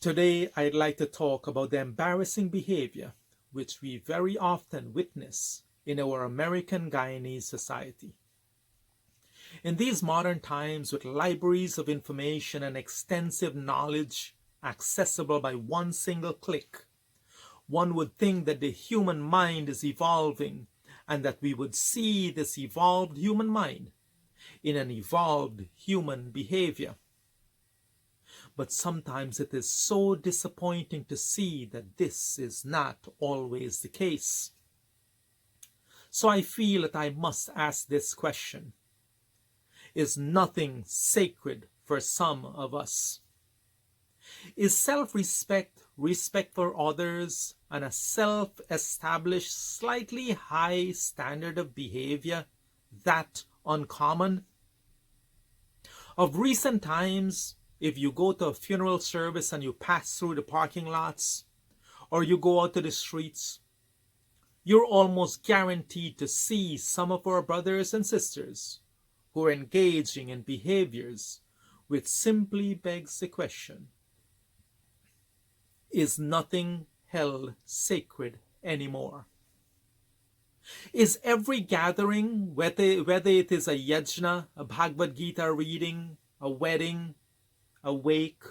Today, I'd like to talk about the embarrassing behavior which we very often witness in our American Guyanese society. In these modern times, with libraries of information and extensive knowledge accessible by one single click, one would think that the human mind is evolving and that we would see this evolved human mind in an evolved human behavior. But sometimes it is so disappointing to see that this is not always the case. So I feel that I must ask this question. Is nothing sacred for some of us? Is self-respect, respect for others, and a self-established, slightly high standard of behavior that uncommon? Of recent times, if you go to a funeral service and you pass through the parking lots, or you go out to the streets, you're almost guaranteed to see some of our brothers and sisters who are engaging in behaviors which simply begs the question, is nothing held sacred anymore? Is every gathering, whether it is a Yajna, a Bhagavad Gita reading, a wedding, a wake,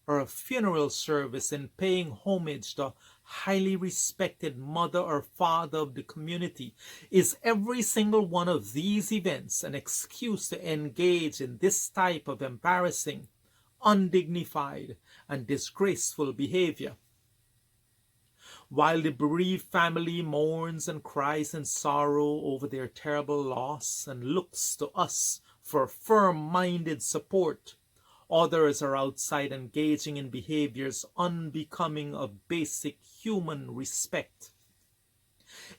or a funeral service, in paying homage to a highly respected mother or father of the community, is every single one of these events an excuse to engage in this type of embarrassing, undignified, and disgraceful behavior? While the bereaved family mourns and cries in sorrow over their terrible loss and looks to us for firm-minded support, others are outside engaging in behaviors unbecoming of basic human respect.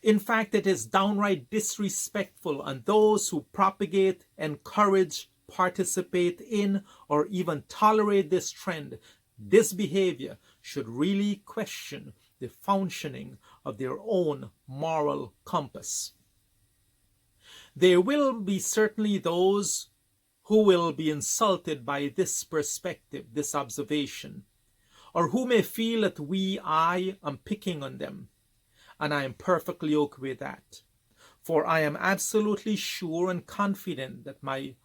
In fact, it is downright disrespectful, and those who propagate, encourage, participate in, or even tolerate this trend, this behavior, should really question the functioning of their own moral compass. There will be certainly those who will be insulted by this perspective, this observation, or who may feel that I am picking on them, and I am perfectly okay with that, for I am absolutely sure and confident that my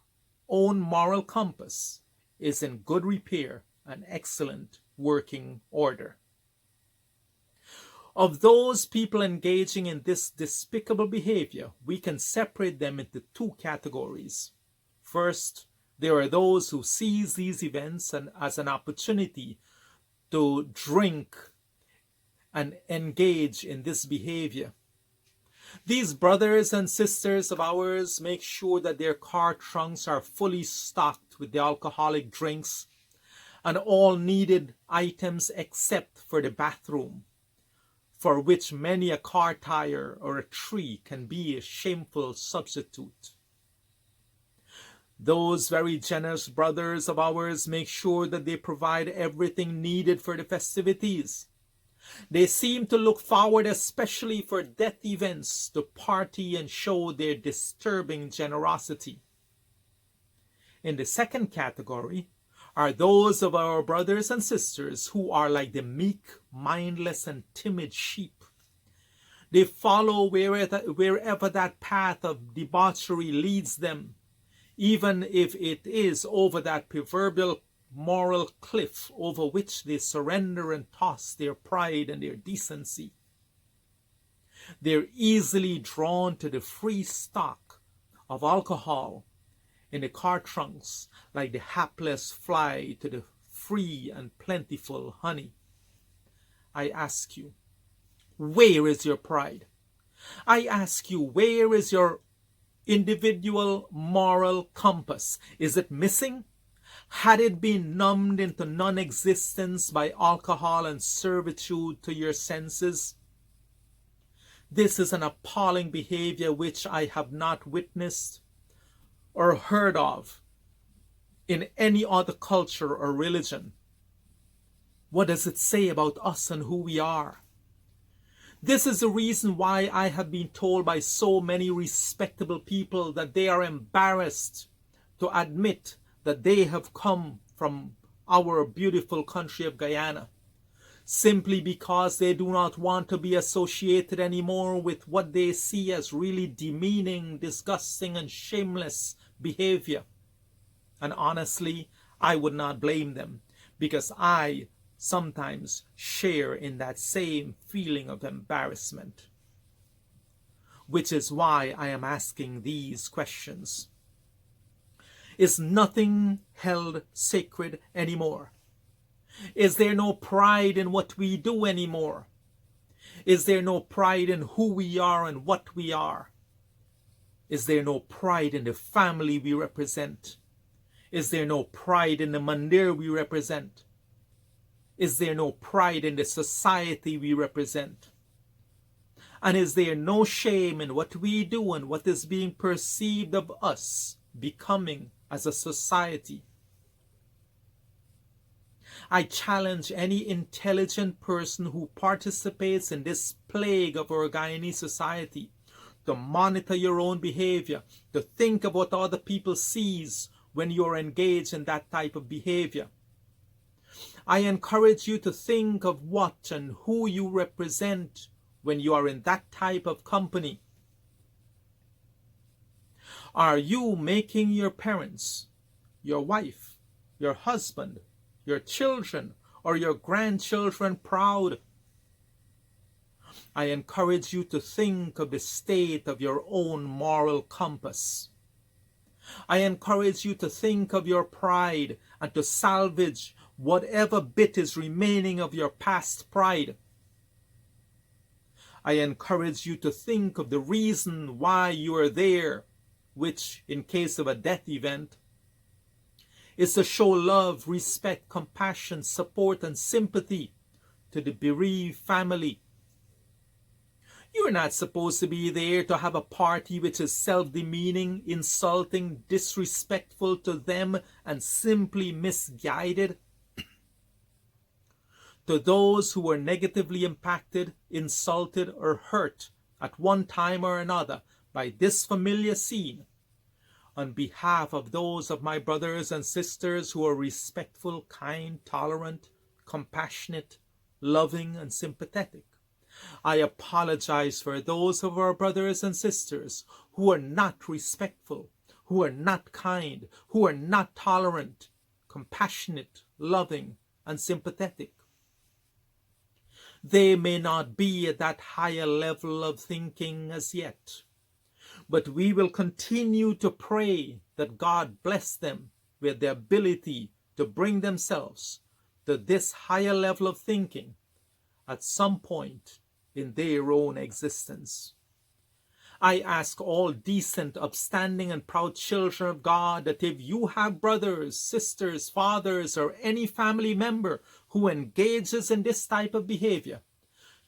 own moral compass is in good repair and excellent working order. Of those people engaging in this despicable behavior, we can separate them into two categories. First, there are those who seize these events as an opportunity to drink and engage in this behavior. These brothers and sisters of ours make sure that their car trunks are fully stocked with the alcoholic drinks and all needed items except for the bathroom, for which many a car tire or a tree can be a shameful substitute. Those very generous brothers of ours make sure that they provide everything needed for the festivities. They seem to look forward, especially for death events, to party and show their disturbing generosity. In the second category are those of our brothers and sisters who are like the meek, mindless, and timid sheep. They follow wherever that path of debauchery leads them, even if it is over that proverbial moral cliff over which they surrender and toss their pride and their decency. They're easily drawn to the free stock of alcohol in the car trunks like the hapless fly to the free and plentiful honey. I ask you, where is your pride? I ask you, where is your individual moral compass? Is it missing? Had it been numbed into non-existence by alcohol and servitude to your senses? This is an appalling behavior which I have not witnessed or heard of in any other culture or religion. What does it say about us and who we are? This is the reason why I have been told by so many respectable people that they are embarrassed to admit that they have come from our beautiful country of Guyana, simply because they do not want to be associated anymore with what they see as really demeaning, disgusting, and shameless behavior. And honestly, I would not blame them, because I sometimes share in that same feeling of embarrassment. Which is why I am asking these questions. Is nothing held sacred anymore? Is there no pride in what we do anymore? Is there no pride in who we are and what we are? Is there no pride in the family we represent? Is there no pride in the mandir we represent? Is there no pride in the society we represent? And is there no shame in what we do and what is being perceived of us becoming as a society? I challenge any intelligent person who participates in this plague of our Guyanese society to monitor your own behavior, to think of what other people sees when you're engaged in that type of behavior. I encourage you to think of what and who you represent when you are in that type of company. Are you making your parents, your wife, your husband, your children, or your grandchildren proud? I encourage you to think of the state of your own moral compass. I encourage you to think of your pride and to salvage whatever bit is remaining of your past pride. I encourage you to think of the reason why you are there, which, in case of a death event, is to show love, respect, compassion, support, and sympathy to the bereaved family. You're not supposed to be there to have a party which is self-demeaning, insulting, disrespectful to them, and simply misguided. To those who were negatively impacted, insulted, or hurt at one time or another by this familiar scene, on behalf of those of my brothers and sisters who are respectful, kind, tolerant, compassionate, loving, and sympathetic, I apologize for those of our brothers and sisters who are not respectful, who are not kind, who are not tolerant, compassionate, loving, and sympathetic. They may not be at that higher level of thinking as yet, but we will continue to pray that God bless them with the ability to bring themselves to this higher level of thinking at some point in their own existence. I ask all decent, upstanding, and proud children of God that if you have brothers, sisters, fathers, or any family member who engages in this type of behavior,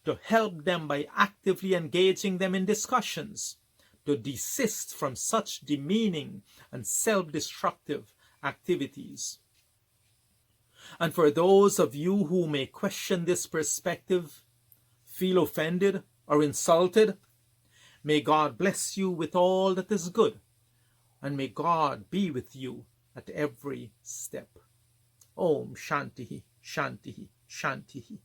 to help them by actively engaging them in discussions, to desist from such demeaning and self-destructive activities. And for those of you who may question this perspective, feel offended or insulted, may God bless you with all that is good, and may God be with you at every step. Om Shantihi, Shantihi, Shantihi.